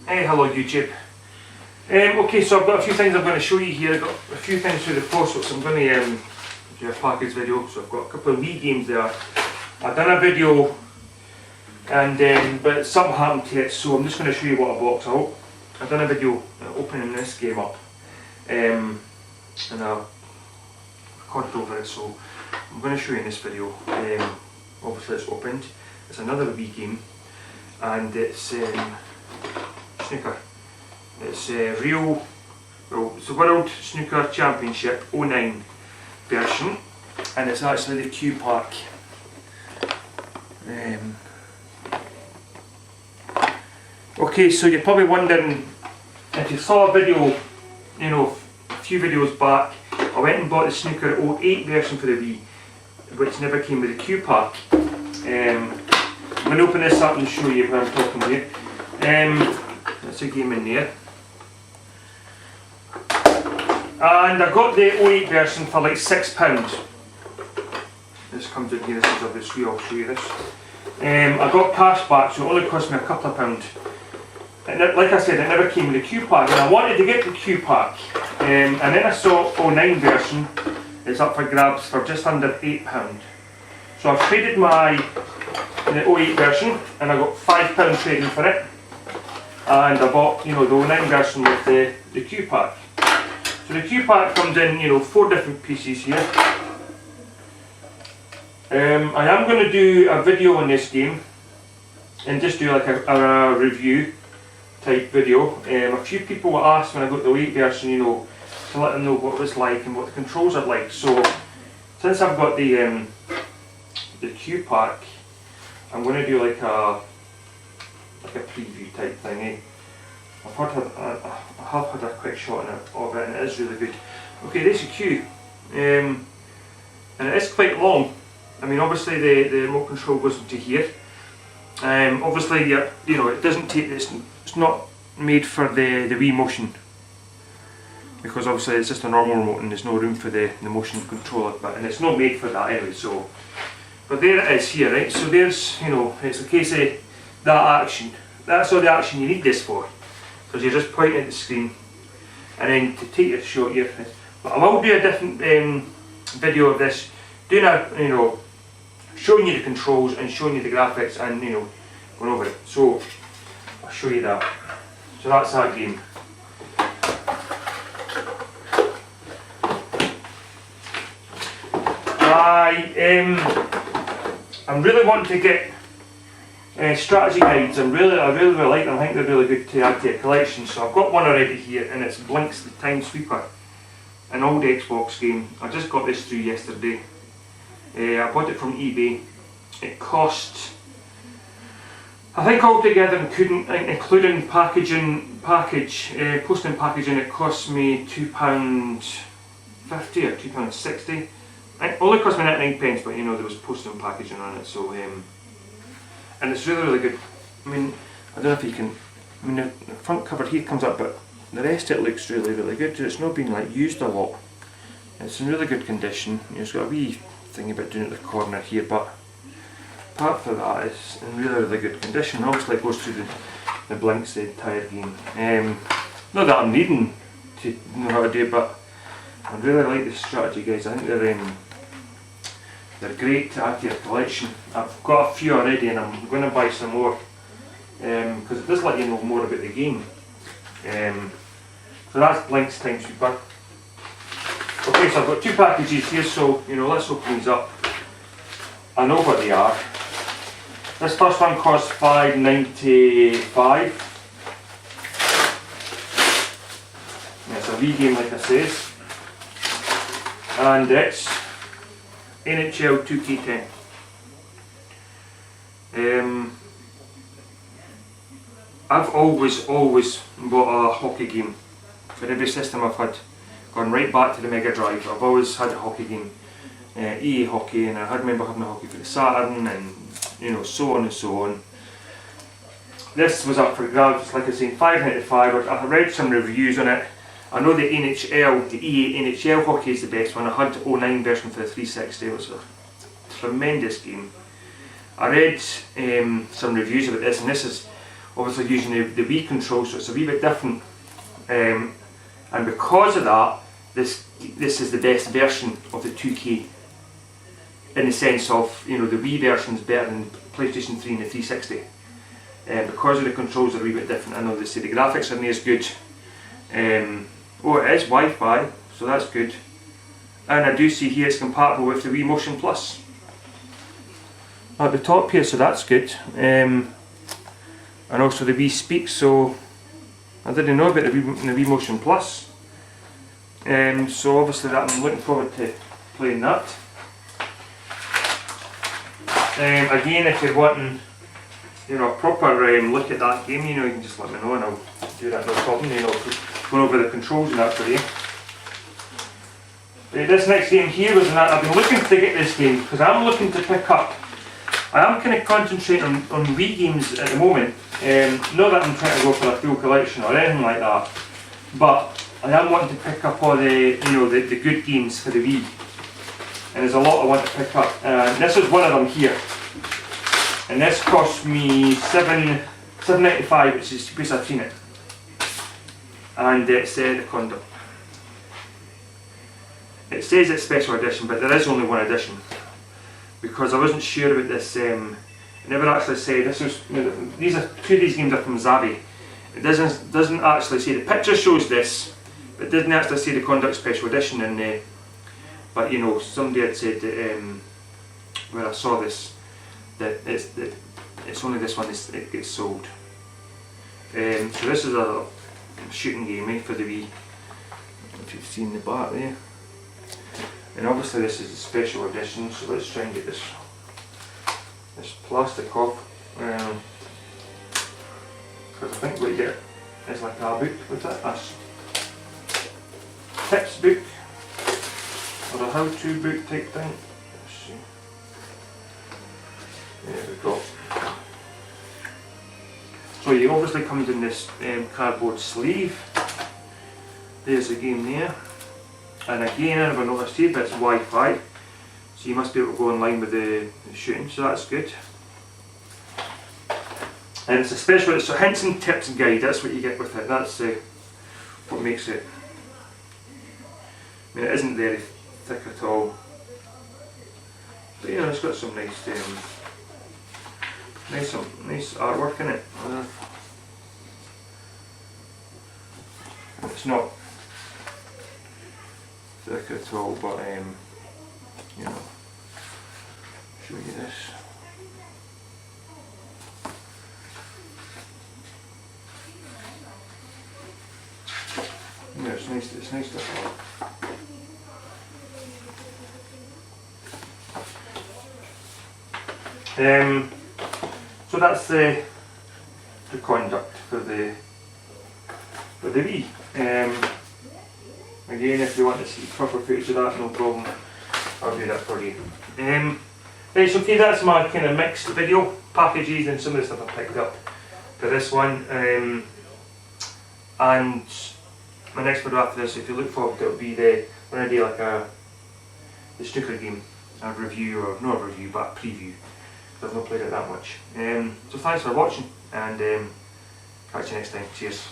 Hey, hello YouTube. Okay, so I've got a few things I'm going to show you here. I've got a few things through the post, so I'm going to do a package video. So I've got a couple of Wii games there. I've done a video, and but something happened to it, so I'm just going to show you what I bought. So I've done a video opening this game up, and I've recorded over it. So I'm going to show you in this video. Obviously, it's opened. It's another Wii game, and it's snooker. It's it's the World Snooker Championship 09 version, and it's actually the Q Pack. Okay, so you're probably wondering, if you saw a video, a few videos back, I went and bought the Snooker 08 version for the Wii, which never came with the Q Pack. I'm going to open this up and show you what I'm talking about. That's a game in there. And I got the 08 version for like £6. This comes in here, this is obviously, I'll show you this. I got cash back, so it only cost me a couple of pounds. And like I said, it never came with the Q Pack, and I wanted to get the Q Pack. And then I saw 09 version, it's up for grabs for just under £8. So I've traded the 08 version, and I got £5 trading for it. And I bought, the 09 version with the Q Pack. So the Q Pack comes in, 4 different pieces here. I am going to do a video on this game, and just do like a review type video. A few people asked when I got the 08 version, to let them know what it was like and what the controls are like. So since I've got the Q Pack, I'm going to do like a preview type thingy. I have had a quick shot of it, and it is really good. Okay, there's a Q, and it is quite long. I mean, obviously the remote control goes into here. Obviously, it doesn't take. It's not made for the Wii Motion, because obviously it's just a normal remote, and there's no room for the motion controller. And it's not made for that anyway. So, but there it is here, right? So there's, it's a case of that action. That's all the action you need this for, because you're just pointing at the screen, and then to take your shot here. But I will do a different video of this, doing showing you the controls and showing you the graphics, and going over it. So I'll show you that. So that's that game. I'm really wanting to get strategy guides. I really like them. I think they're really good to add to your collection. So I've got one already here, and it's Blinx the Time Sweeper, an old Xbox game. I just got this through yesterday. I bought it from eBay. It cost, I think altogether, including posting and packaging, it cost me £2.50 or £2.60. It only cost me 99 pence, but there was posting and packaging on it. So and it's really good. I mean, I don't know if you can. I mean, the front cover here comes up, but the rest of it looks really good. It's not been used a lot. It's in really good condition. It's got a wee thing about doing it at the corner here, but apart from that, it's in really good condition. Obviously, it goes through the Blinx the entire game. Not that I'm needing to know how to do it, but I really like the strategy guys. I think they're great to add to your collection. I've got a few already, and I'm going to buy some more, because it does let you know more about the game. So that's Blinx Time Sweeper. Okay, so I've got 2 packages here, so let's open these up. I know what they are. This first one costs £5.95. It's a Wii game, like I says, and it's NHL 2K10. I've always bought a hockey game for every system I've had. Gone right back to the Mega Drive. I've always had a hockey game, EA Hockey, and I remember having a hockey for the Saturn, and so on and so on. This was up for grabs, like I say, £5.95. I read some reviews on it. I know the NHL, the EA NHL Hockey is the best one. I had the 09 version for the 360. It was a tremendous game. I read some reviews about this, and this is obviously using the Wii control, so it's a wee bit different. And because of that, this is the best version of the 2K, in the sense of, you know, the Wii version is better than PlayStation 3 and the 360. Because of the controls are a wee bit different. I know they say the graphics aren't as good. Oh, it is Wi-Fi, so that's good. And I do see here it's compatible with the Wii Motion Plus at the top here, so that's good. And also the Wii Speak, so I didn't know about the Wii Motion Plus. So obviously that I'm looking forward to playing that. Again, if you're wanting, you know, a proper look at that game, you know, you can just let me know and I'll do that, no problem, you know, going over the controls and that for you. This next game here was I've been looking to get this game because I'm looking to pick up. I am kind of concentrating on Wii games at the moment. Not that I'm trying to go for a full collection or anything like that, but I am wanting to pick up all the, you know, the good games for the Wii. And there's a lot I want to pick up. This is one of them here. And this cost me $7.95, which is because I've seen it. And it's the Conduct. It says it's special edition, but there is only one edition. Because I wasn't sure about this, it never actually said, these are, two of these games are from Zavvi. It doesn't actually say, the picture shows this, but it doesn't actually say the Conduct Special Edition in there. But you know, somebody had said that, where I saw this, that it's only this one it gets sold. So this is a shooting game for the Wii, if you've seen the back there. And obviously this is a special edition, so let's try and get this plastic off. Because I think what you get is like a book with it, a tips book, or a how-to book type thing. Let's see. There we go. So you obviously comes in this cardboard sleeve. There's the game there. And again, I never noticed here, but it's Wi-Fi, so you must be able to go online with the shooting, so that's good. And it's a special, it's a hints and tips guide, that's what you get with it, that's what makes it. I mean, it isn't very thick at all, but you know, it's got some nice nice artwork in it. It's not thick at all, but you know, show you this. Yeah, it's nice to have. So that's the Conduct for the Wii. Again, if you want to see proper footage of that, no problem, I'll do that for you. Right, so okay, that's my kind of mixed video packages and some of the stuff I picked up for this one. And my next video after this, if you look forward to it, will be when I do like the snooker game, a review, or not a review, but a preview. I've not played it that much. So thanks for watching, and catch you next time. Cheers.